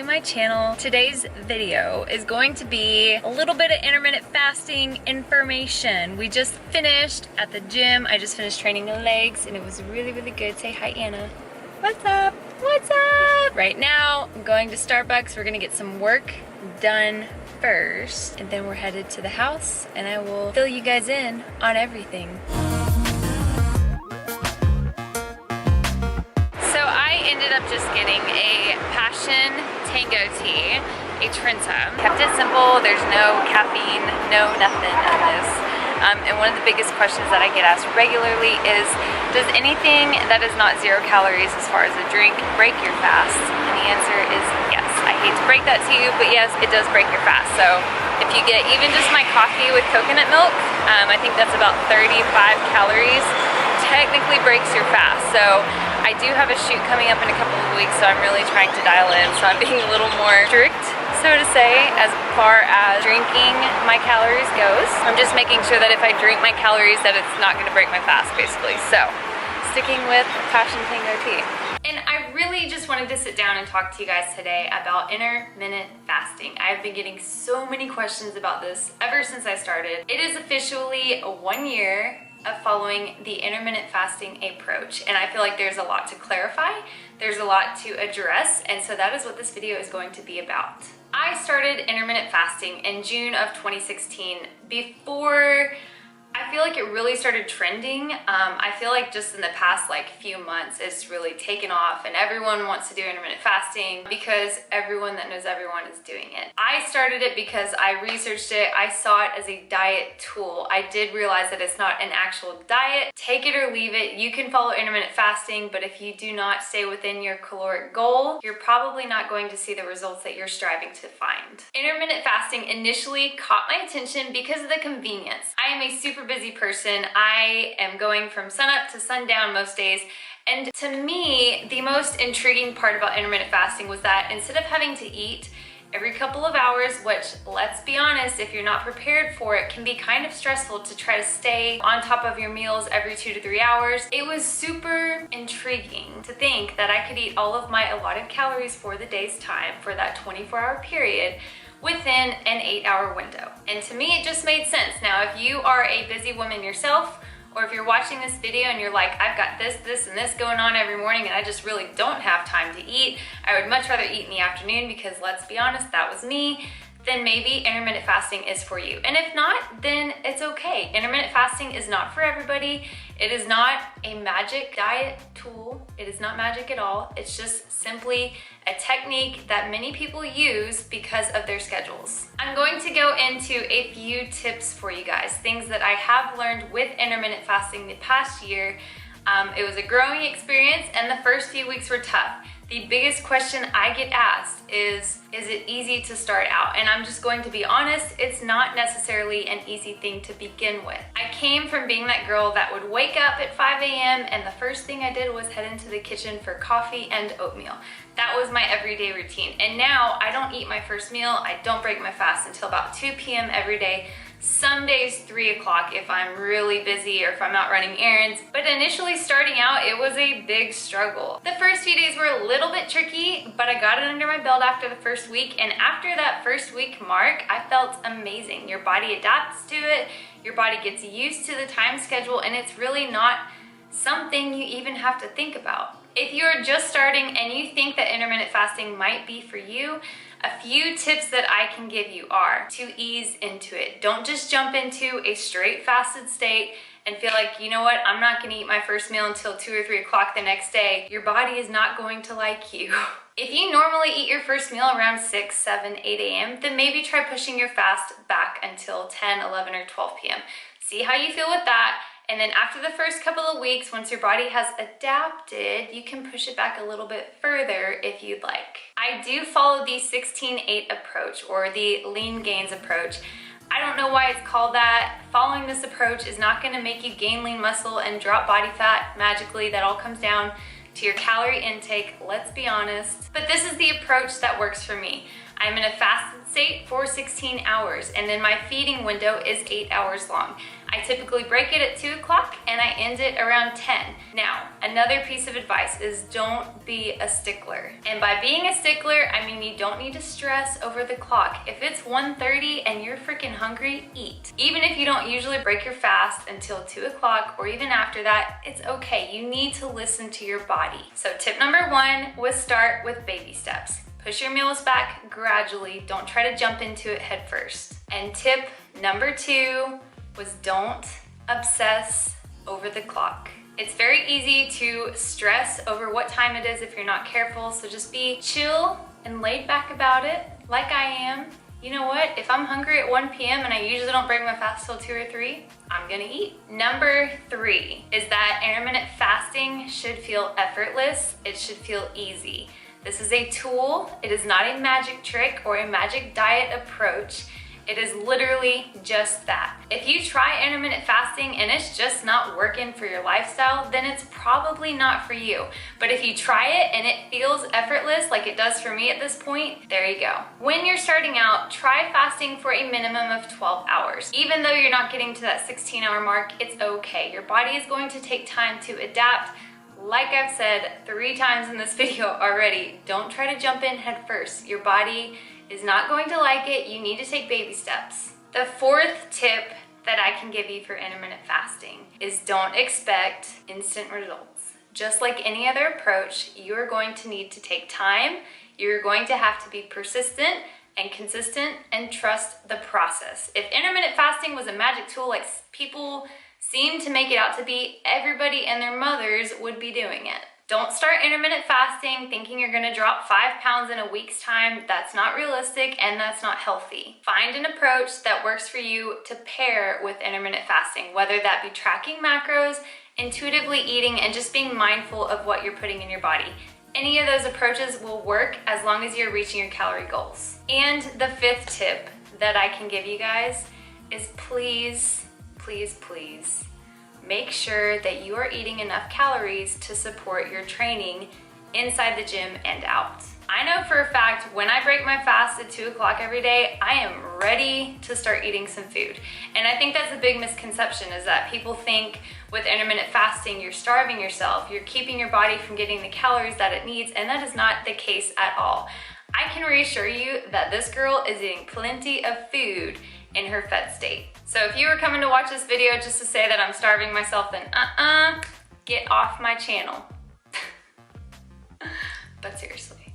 to my channel. Today's video is going to be a little bit of intermittent fasting information. We just finished at the gym. I just finished training the legs and it was really, really good. Say hi, Anna. What's up? What's up? Right now, I'm going to Starbucks. We're gonna get some work done first, and then we're headed to the house, and I will fill you guys in on everything. So I ended up just getting a Passion Tango tea, a Trenta. Kept it simple. There's no caffeine, no nothing in this. And one of the biggest questions that I get asked regularly is, does anything that is not 0 calories as far as a drink break your fast? And the answer is yes. I hate to break that to you, but yes, it does break your fast. So if you get even just my coffee with coconut milk, I think that's about 35 calories, technically breaks your fast. So I do have a shoot coming up in a couple of weeks, so I'm really trying to dial in. So I'm being a little more strict, so to say, as far as drinking my calories goes. I'm just making sure that if I drink my calories that it's not gonna break my fast, basically. So, sticking with Passion Tango tea. And I really just wanted to sit down and talk to you guys today about intermittent fasting. I've been getting so many questions about this ever since I started. It is officially 1 year of following the intermittent fasting approach, and I feel like there's a lot to clarify, there's a lot to address, and so that is what this video is going to be about. I started intermittent fasting in June of 2016 before I feel like it really started trending. I feel like just in the past few months it's really taken off and everyone wants to do intermittent fasting because everyone that knows everyone is doing it. I started it because I researched it. I saw it as a diet tool. I did realize that it's not an actual diet. Take it or leave it. You can follow intermittent fasting, but if you do not stay within your caloric goal, you're probably not going to see the results that you're striving to find. Intermittent fasting initially caught my attention because of the convenience. I am a super busy person. I am going from sunup to sundown most days, and to me the most intriguing part about intermittent fasting was that instead of having to eat every couple of hours, which, let's be honest, if you're not prepared for it, can be kind of stressful to try to stay on top of your meals every 2 to 3 hours. It was super intriguing to think that I could eat all of my allotted calories for the day's time for that 24-hour period within an 8-hour window. And to me, it just made sense. Now, if you are a busy woman yourself, or if you're watching this video and you're like, I've got this, this, and this going on every morning and I just really don't have time to eat, I would much rather eat in the afternoon because, let's be honest, that was me, then maybe intermittent fasting is for you. And if not, then it's okay. Intermittent fasting is not for everybody. It is not a magic diet tool. It is not magic at all. It's just simply a technique that many people use because of their schedules. I'm going to go into a few tips for you guys, things that I have learned with intermittent fasting the past year. It was a growing experience and the first few weeks were tough. The biggest question I get asked is it easy to start out? And I'm just going to be honest, it's not necessarily an easy thing to begin with. I came from being that girl that would wake up at 5 a.m. and the first thing I did was head into the kitchen for coffee and oatmeal. That was my everyday routine. And now I don't eat my first meal, I don't break my fast until about 2 p.m. every day. Some days 3 o'clock if I'm really busy or if I'm out running errands. But initially starting out, it was a big struggle. The first few days were a little bit tricky, but I got it under my belt after the first week. And after that first week mark, I felt amazing. Your body adapts to it, your body gets used to the time schedule, and it's really not something you even have to think about. If you're just starting and you think that intermittent fasting might be for you, a few tips that I can give you are to ease into it. Don't just jump into a straight fasted state and feel like, you know what, I'm not gonna eat my first meal until 2 or 3 o'clock the next day. Your body is not going to like you. If you normally eat your first meal around 6, 7, 8 a.m., then maybe try pushing your fast back until 10, 11, or 12 p.m. See how you feel with that. And then after the first couple of weeks, once your body has adapted, you can push it back a little bit further if you'd like. I do follow the 16-8 approach, or the lean gains approach. I don't know why it's called that. Following this approach is not gonna make you gain lean muscle and drop body fat magically. That all comes down to your calorie intake, let's be honest. But this is the approach that works for me. I'm in a fasted state for 16 hours, and then my feeding window is 8 hours long. I typically break it at 2 o'clock and I end it around 10. Now, another piece of advice is don't be a stickler. And by being a stickler, I mean you don't need to stress over the clock. If it's 1:30 and you're freaking hungry, eat. Even if you don't usually break your fast until 2 o'clock or even after that, it's okay. You need to listen to your body. So tip number 1 was start with baby steps. Push your meals back gradually. Don't try to jump into it head first. And tip number 2 was don't obsess over the clock. It's very easy to stress over what time it is if you're not careful, so just be chill and laid back about it, like I am. You know what? If I'm hungry at 1 p.m. and I usually don't break my fast till 2 or 3, I'm gonna eat. Number 3 is that intermittent fasting should feel effortless. It should feel easy. This is a tool. It is not a magic trick or a magic diet approach. It is literally just that. If you try intermittent fasting and it's just not working for your lifestyle, then it's probably not for you. But if you try it and it feels effortless like it does for me at this point, there you go. When you're starting out, try fasting for a minimum of 12 hours. Even though you're not getting to that 16-hour mark, it's okay. Your body is going to take time to adapt. Like I've said 3 times in this video already, don't try to jump in head first. Your body is not going to like it. You need to take baby steps. The 4th tip that I can give you for intermittent fasting is don't expect instant results. Just like any other approach, you're going to need to take time. You're going to have to be persistent and consistent and trust the process. If intermittent fasting was a magic tool like people seem to make it out to be, everybody and their mothers would be doing it. Don't start intermittent fasting thinking you're gonna drop 5 pounds in a week's time. That's not realistic and that's not healthy. Find an approach that works for you to pair with intermittent fasting, whether that be tracking macros, intuitively eating, and just being mindful of what you're putting in your body. Any of those approaches will work as long as you're reaching your calorie goals. And the 5th tip that I can give you guys is please, please, please, make sure that you are eating enough calories to support your training inside the gym and out. I know for a fact when I break my fast at 2 o'clock every day, I am ready to start eating some food. And I think that's a big misconception, is that people think with intermittent fasting, you're starving yourself, you're keeping your body from getting the calories that it needs, and that is not the case at all. I can reassure you that this girl is eating plenty of food in her fed state. So if you were coming to watch this video just to say that I'm starving myself, then get off my channel. But seriously,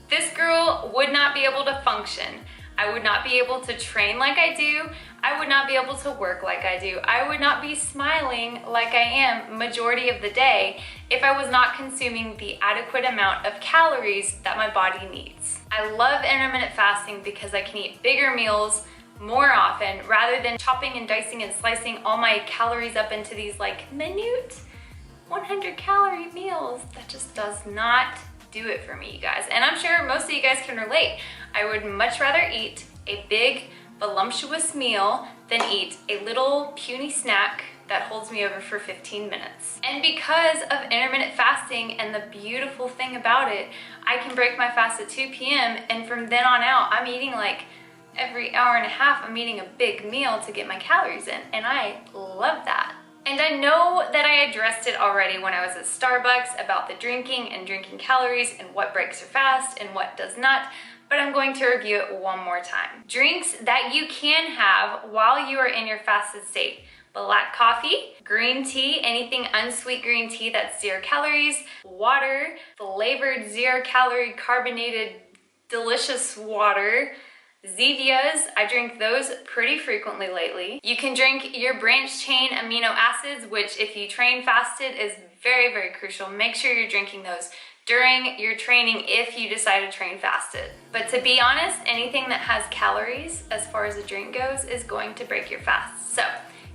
this girl would not be able to function. I would not be able to train like I do. I would not be able to work like I do. I would not be smiling like I am majority of the day if I was not consuming the adequate amount of calories that my body needs. I love intermittent fasting because I can eat bigger meals more often rather than chopping and dicing and slicing all my calories up into these like minute 100 calorie meals. That just does not do it for me, you guys. And I'm sure most of you guys can relate. I would much rather eat a big voluptuous meal than eat a little puny snack that holds me over for 15 minutes. And because of intermittent fasting and the beautiful thing about it, I can break my fast at 2 p.m. and from then on out, I'm eating like every hour and a half, I'm eating a big meal to get my calories in, and I love that. And I know that I addressed it already when I was at Starbucks about the drinking and drinking calories and what breaks your fast and what does not, but I'm going to review it one more time. Drinks that you can have while you are in your fasted state: black coffee, green tea, anything unsweet green tea that's 0 calories, water, flavored 0 calorie carbonated delicious water, Zevias. I drink those pretty frequently lately. You can drink your branched chain amino acids, which if you train fasted is very, very crucial. Make sure you're drinking those during your training if you decide to train fasted. But to be honest, anything that has calories as far as a drink goes is going to break your fast. So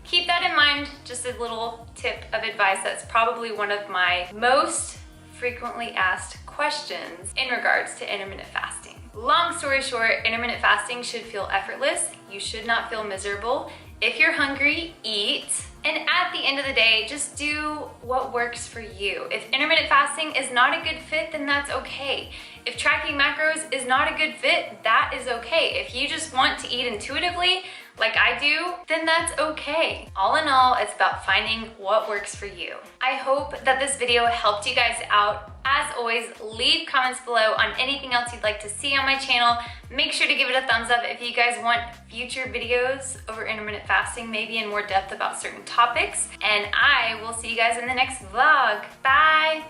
keep that in mind. Just a little tip of advice. That's probably one of my most frequently asked questions in regards to intermittent fasting. Long story short, intermittent fasting should feel effortless. You should not feel miserable. If you're hungry, eat. And at the end of the day, just do what works for you. If intermittent fasting is not a good fit, then that's okay. If tracking macros is not a good fit, that is okay. If you just want to eat intuitively, like I do, then that's okay. All in all, it's about finding what works for you. I hope that this video helped you guys out. As always, leave comments below on anything else you'd like to see on my channel. Make sure to give it a thumbs up if you guys want future videos over intermittent fasting, maybe in more depth about certain topics. And I will see you guys in the next vlog. Bye!